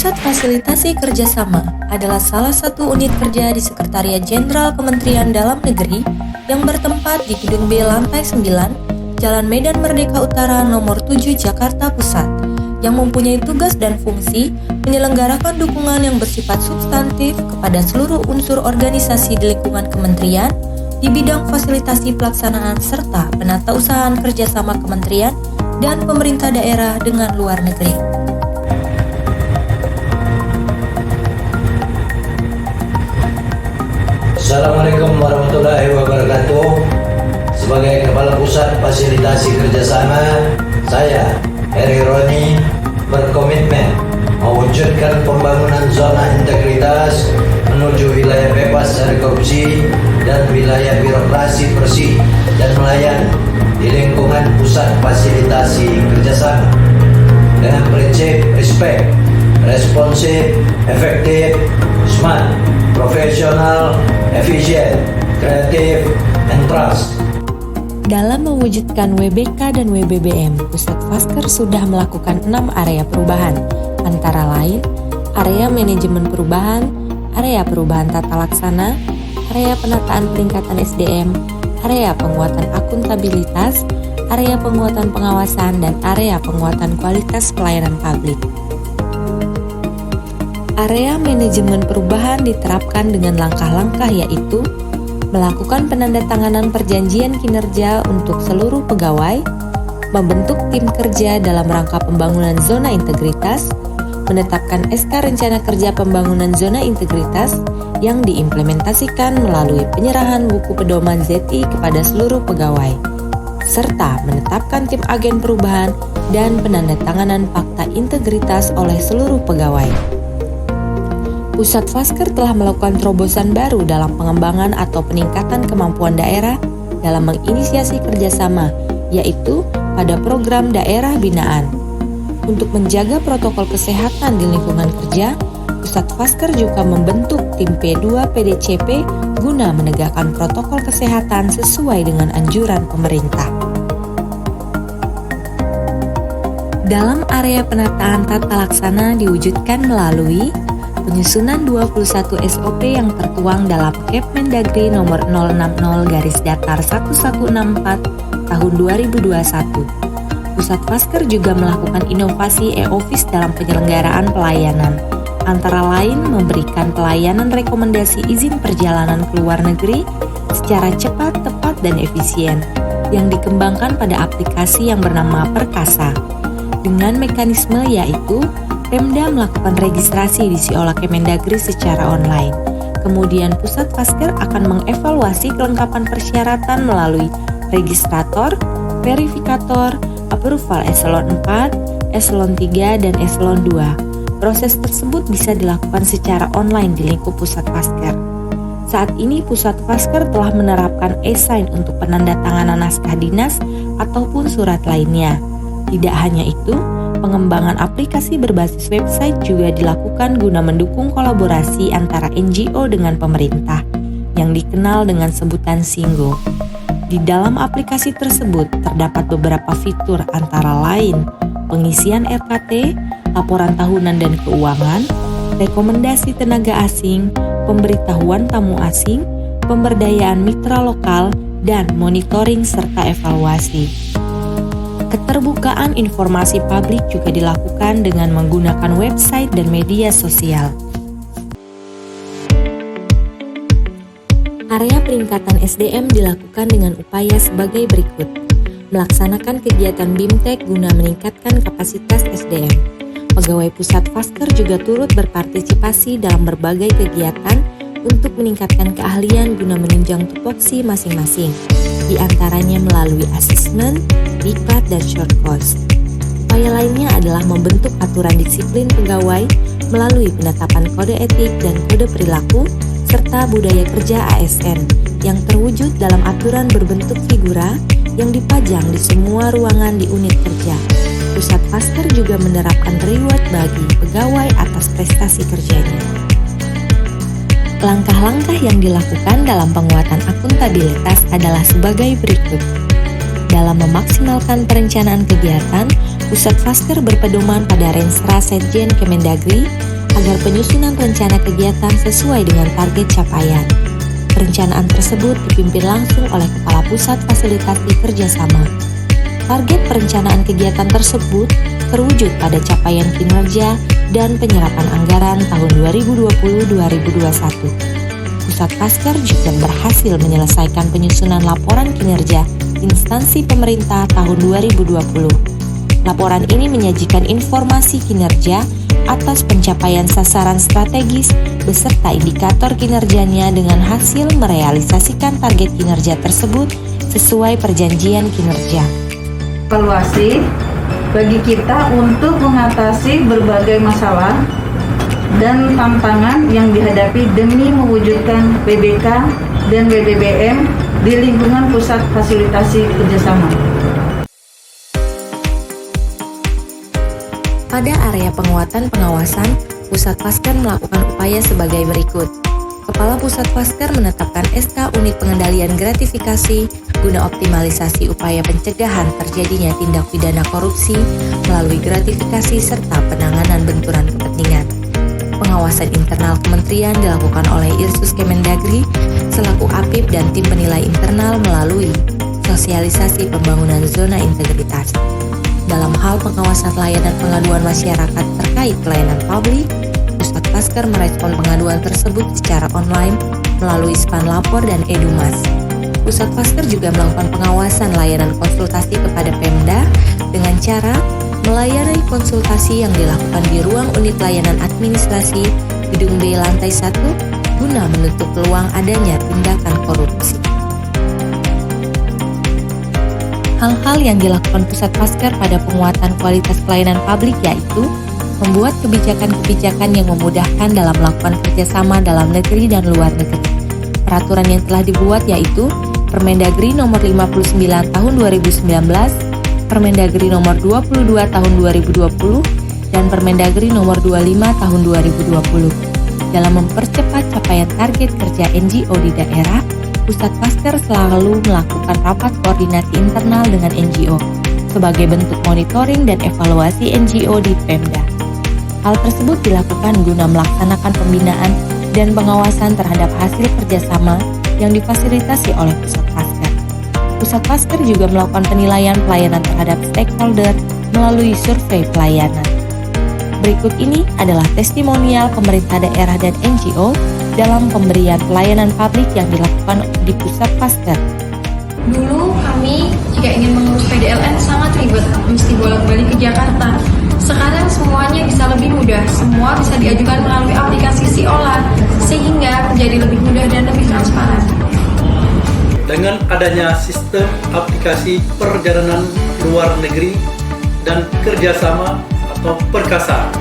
Pusat Fasilitasi Kerjasama adalah salah satu unit kerja di Sekretariat Jenderal Kementerian Dalam Negeri yang bertempat di Gedung B Lantai 9, Jalan Medan Merdeka Utara Nomor 7 Jakarta Pusat, yang mempunyai tugas dan fungsi menyelenggarakan dukungan yang bersifat substantif kepada seluruh unsur organisasi di lingkungan kementerian di bidang fasilitasi pelaksanaan serta penatausahaan kerjasama kementerian dan pemerintah daerah dengan luar negeri. Assalamualaikum warahmatullahi wabarakatuh. Sebagai Kepala Pusat Fasilitasi Kerjasama, saya, Heri Roni, berkomitmen mewujudkan pembangunan zona integritas menuju wilayah bebas dari korupsi dan wilayah birokrasi bersih dan melayani di lingkungan Pusat Fasilitasi Kerjasama dengan prinsip respect, responsif, efektif, smart, profesional, efisien, kreatif, and trust. Dalam mewujudkan WBK dan WBBM, Pusat Fasker sudah melakukan 6 area perubahan, antara lain area manajemen perubahan, area perubahan tata laksana, area penataan peningkatan SDM, area penguatan akuntabilitas, area penguatan pengawasan, dan area penguatan kualitas pelayanan publik. Area manajemen perubahan diterapkan dengan langkah-langkah yaitu melakukan penandatanganan perjanjian kinerja untuk seluruh pegawai, membentuk tim kerja dalam rangka pembangunan zona integritas, menetapkan SK Rencana Kerja Pembangunan Zona Integritas yang diimplementasikan melalui penyerahan buku pedoman ZI kepada seluruh pegawai, serta menetapkan tim agen perubahan dan penandatanganan fakta integritas oleh seluruh pegawai. Pusat Fasker telah melakukan terobosan baru dalam pengembangan atau peningkatan kemampuan daerah dalam menginisiasi kerjasama, yaitu pada program daerah binaan. Untuk menjaga protokol kesehatan di lingkungan kerja, Pusat Fasker juga membentuk tim P2 PDCP guna menegakkan protokol kesehatan sesuai dengan anjuran pemerintah. Dalam area penataan tata laksana diwujudkan melalui penyusunan 21 SOP yang tertuang dalam Kepmendagri nomor 060-1164 tahun 2021. Pusat Fasker juga melakukan inovasi e-office dalam penyelenggaraan pelayanan, antara lain memberikan pelayanan rekomendasi izin perjalanan ke luar negeri secara cepat, tepat, dan efisien yang dikembangkan pada aplikasi yang bernama Perkasa. Dengan mekanisme yaitu Pemda melakukan registrasi di Siola Kemendagri secara online. Kemudian Pusat Fasker akan mengevaluasi kelengkapan persyaratan melalui registrator, verifikator, approval eselon 4, eselon 3, dan eselon 2. Proses tersebut bisa dilakukan secara online di lingkup Pusat Fasker. Saat ini Pusat Fasker telah menerapkan e-sign untuk penandatanganan naskah dinas ataupun surat lainnya. Tidak hanya itu, pengembangan aplikasi berbasis website juga dilakukan guna mendukung kolaborasi antara NGO dengan pemerintah yang dikenal dengan sebutan Singgo. Di dalam aplikasi tersebut terdapat beberapa fitur antara lain pengisian RKT, laporan tahunan dan keuangan, rekomendasi tenaga asing, pemberitahuan tamu asing, pemberdayaan mitra lokal, dan monitoring serta evaluasi. Keterbukaan informasi publik juga dilakukan dengan menggunakan website dan media sosial. Area peningkatan SDM dilakukan dengan upaya sebagai berikut. Melaksanakan kegiatan BIMTEK guna meningkatkan kapasitas SDM. Pegawai Pusat Fasker juga turut berpartisipasi dalam berbagai kegiatan untuk meningkatkan keahlian guna menunjang tupoksi masing-masing, di antaranya melalui asesmen, diklat, dan short course. Upaya lainnya adalah membentuk aturan disiplin pegawai melalui penetapan kode etik dan kode perilaku, serta budaya kerja ASN yang terwujud dalam aturan berbentuk figura yang dipajang di semua ruangan di unit kerja. Pusat Fasker juga menerapkan reward bagi pegawai atas prestasi kerjanya. Langkah-langkah yang dilakukan dalam penguatan akuntabilitas adalah sebagai berikut. Dalam memaksimalkan perencanaan kegiatan, Pusat Fasker berpedoman pada Renstra Setjen Kemendagri agar penyusunan rencana kegiatan sesuai dengan target capaian. Perencanaan tersebut dipimpin langsung oleh Kepala Pusat Fasilitasi Kerjasama. Target perencanaan kegiatan tersebut terwujud pada capaian kinerja dan penyerapan anggaran tahun 2020-2021. Pusat Fasker juga berhasil menyelesaikan penyusunan laporan kinerja instansi pemerintah tahun 2020. Laporan ini menyajikan informasi kinerja atas pencapaian sasaran strategis beserta indikator kinerjanya dengan hasil merealisasikan target kinerja tersebut sesuai perjanjian kinerja. Evaluasi bagi kita untuk mengatasi berbagai masalah dan tantangan yang dihadapi demi mewujudkan PBK dan WBBM di lingkungan Pusat Fasilitasi Kerjasama. Pada area penguatan pengawasan, Pusat Fasker melakukan upaya sebagai berikut. Kepala Pusat Fasker menetapkan SK Unit Pengendalian Gratifikasi guna optimalisasi upaya pencegahan terjadinya tindak pidana korupsi melalui gratifikasi serta penanganan benturan kepentingan. Pengawasan internal kementerian dilakukan oleh Irsus Kemendagri selaku APIP dan tim penilai internal melalui sosialisasi pembangunan zona integritas. Dalam hal pengawasan layanan pengaduan masyarakat terkait pelayanan publik, Pusat Fasker merespon pengaduan tersebut secara online melalui Span Lapor dan Edumas. Pusat Fasker juga melakukan pengawasan layanan konsultasi kepada Pemda dengan cara melayani konsultasi yang dilakukan di ruang unit layanan administrasi Gedung B lantai 1 guna menutup peluang adanya tindakan korupsi. Hal-hal yang dilakukan Pusat Fasker pada penguatan kualitas pelayanan publik yaitu membuat kebijakan-kebijakan yang memudahkan dalam melakukan kerjasama dalam negeri dan luar negeri. Peraturan yang telah dibuat yaitu Permendagri Nomor 59 Tahun 2019, Permendagri Nomor 22 Tahun 2020, dan Permendagri Nomor 25 Tahun 2020. Dalam mempercepat capaian target kerja NGO di daerah, Pusat Fasker selalu melakukan rapat koordinasi internal dengan NGO sebagai bentuk monitoring dan evaluasi NGO di Pemda. Hal tersebut dilakukan guna melaksanakan pembinaan dan pengawasan terhadap hasil kerjasama yang difasilitasi oleh Pusat Fasker. Pusat Fasker juga melakukan penilaian pelayanan terhadap stakeholder melalui survei pelayanan. Berikut ini adalah testimonial pemerintah daerah dan NGO dalam pemberian pelayanan publik yang dilakukan di Pusat Fasker. Dulu kami jika ingin mengurus PDLN sangat ribet, mesti bolak-balik ke Jakarta. Sekarang semuanya bisa lebih mudah, semua bisa diajukan melalui aplikasi Siola, sehingga menjadi lebih mudah dan lebih transparan. Dengan adanya sistem aplikasi perjalanan luar negeri dan kerjasama atau Perkasa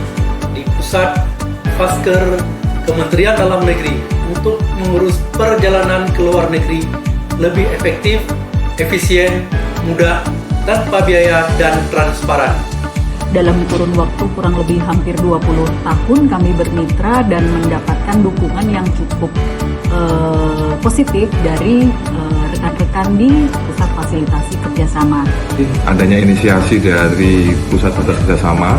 di Pusat Fasker Kementerian Dalam Negeri untuk mengurus perjalanan ke luar negeri lebih efektif, efisien, mudah, tanpa biaya dan transparan. Dalam kurun waktu kurang lebih hampir 20 tahun kami bermitra dan mendapatkan dukungan yang cukup positif dari rekan-rekan di Pusat Fasilitasi Kerjasama. Adanya inisiasi dari Pusat Fasilitasi Kerjasama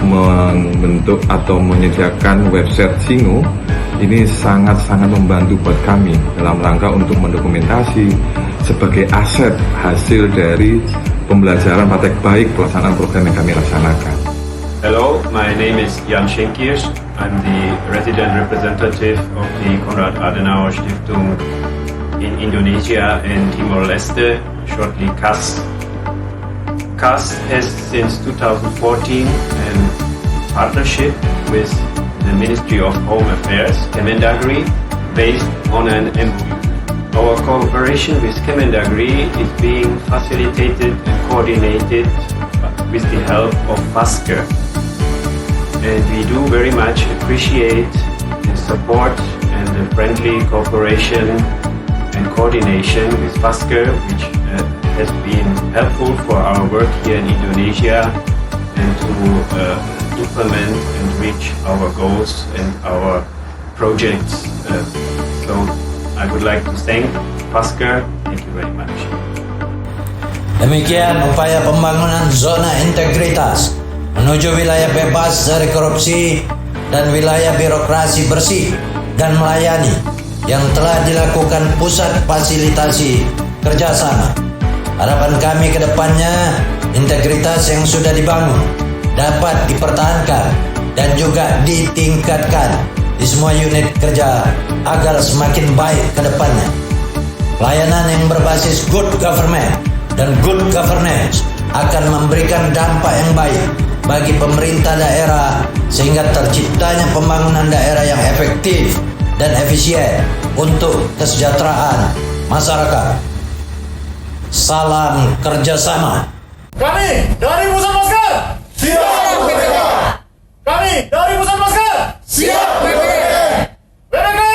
membentuk atau menyediakan website Singo ini sangat-sangat membantu buat kami dalam rangka untuk mendokumentasi sebagai aset hasil dari pembelajaran praktek baik pelaksanaan program yang kami laksanakan. Hello, my name is Jan Schenkiers. I'm the resident representative of the Konrad Adenauer Stiftung in Indonesia and Timor-Leste, shortly CAS. CAS has since 2014 a partnership with the Ministry of Home Affairs, Kemendagri, based on an MOU. Our cooperation with Kemendagri is being facilitated and coordinated with the help of Fasker. And we do very much appreciate the support and the friendly cooperation and coordination with Fasker, which has been helpful for our work here in Indonesia and to implement and reach our goals and our projects. So I would like to thank Fasker. Thank you very much. Demikian upaya pembangunan zona integritas menuju wilayah bebas dari korupsi dan wilayah birokrasi bersih dan melayani yang telah dilakukan Pusat Fasilitasi Kerjasama. Harapan kami ke depannya, integritas yang sudah dibangun dapat dipertahankan dan juga ditingkatkan di semua unit kerja agar semakin baik ke depannya. Pelayanan yang berbasis good government dan good governance akan memberikan dampak yang baik bagi pemerintah daerah sehingga terciptanya pembangunan daerah yang efektif dan efisien untuk kesejahteraan masyarakat. Salam kerjasama. Kami dari Pusat Masker siap BPK. Kami dari Pusat Masker siap BPK. BPK